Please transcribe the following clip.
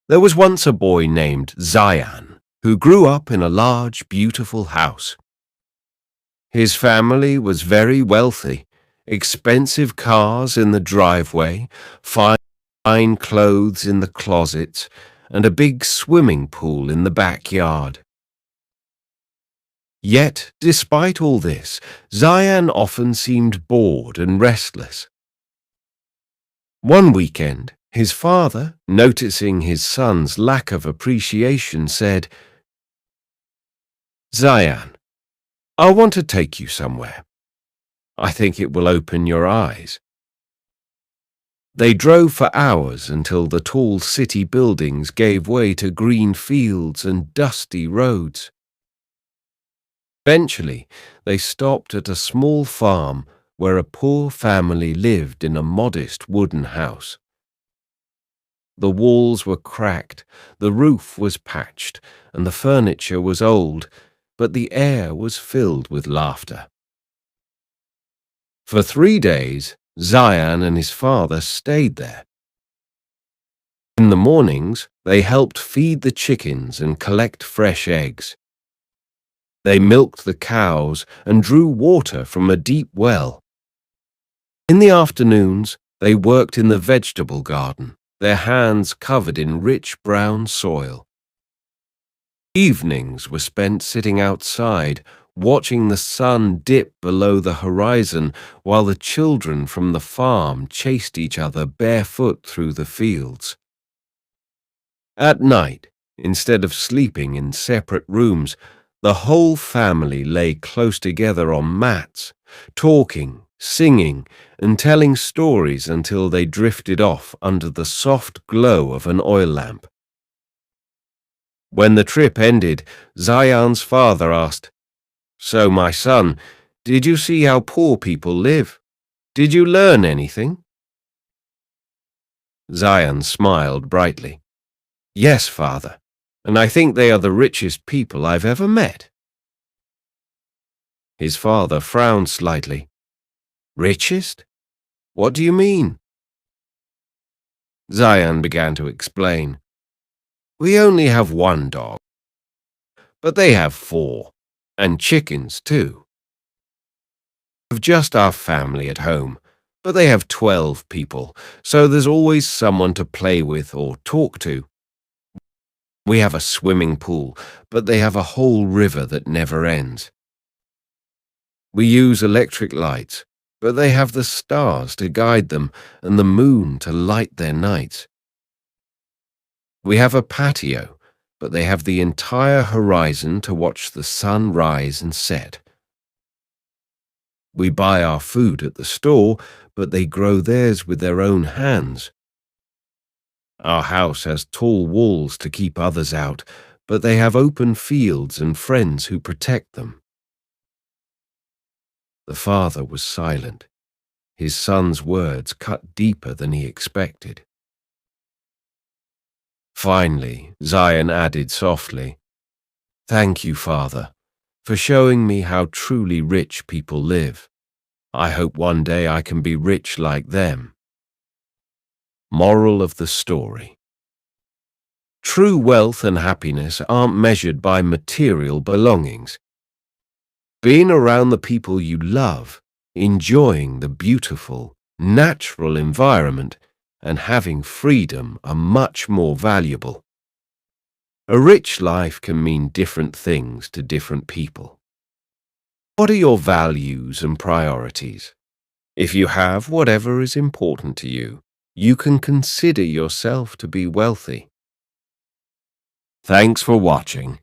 There was once a boy named Zayan who grew up in a large, beautiful house. His family was very wealthy, expensive cars in the driveway, fine clothes in the closets, and a big swimming pool in the backyard. Yet, despite all this, Zayan often seemed bored and restless. One weekend, his father, noticing his son's lack of appreciation, said, "Zayan, I want to take you somewhere. I think it will open your eyes." They drove for hours until the tall city buildings gave way to green fields and dusty roads. Eventually, they stopped at a small farm where a poor family lived in a modest wooden house. The walls were cracked, the roof was patched, and the furniture was old, but the air was filled with laughter. For 3 days, Zayan and his father stayed there. In the mornings, they helped feed the chickens and collect fresh eggs. They milked the cows and drew water from a deep well. In the afternoons, they worked in the vegetable garden, their hands covered in rich brown soil. Evenings were spent sitting outside, watching the sun dip below the horizon while the children from the farm chased each other barefoot through the fields. At night, instead of sleeping in separate rooms, the whole family lay close together on mats, talking, singing, and telling stories until they drifted off under the soft glow of an oil lamp. When the trip ended, Zayan's father asked, "So, my son, did you see how poor people live? Did you learn anything?" Zayan smiled brightly. "Yes, father, and I think they are the richest people I've ever met." His father frowned slightly. "Richest? What do you mean?" Zayan began to explain. "We only have one dog, but they have 4, and chickens too. We have just our family at home, but they have 12 people, so there's always someone to play with or talk to. We have a swimming pool, but they have a whole river that never ends. We use electric lights, but they have the stars to guide them and the moon to light their nights. We have a patio, but they have the entire horizon to watch the sun rise and set. We buy our food at the store, but they grow theirs with their own hands. Our house has tall walls to keep others out, but they have open fields and friends who protect them." The father was silent. His son's words cut deeper than he expected. Finally, Zayan added softly, "Thank you, father, for showing me how truly rich people live. I hope one day I can be rich like them." Moral of the story: true wealth and happiness aren't measured by material belongings. Being around the people you love, enjoying the beautiful, natural environment, and having freedom are much more valuable. A rich life can mean different things to different people. What are your values and priorities? If you have whatever is important to you, you can consider yourself to be wealthy. Thanks for watching.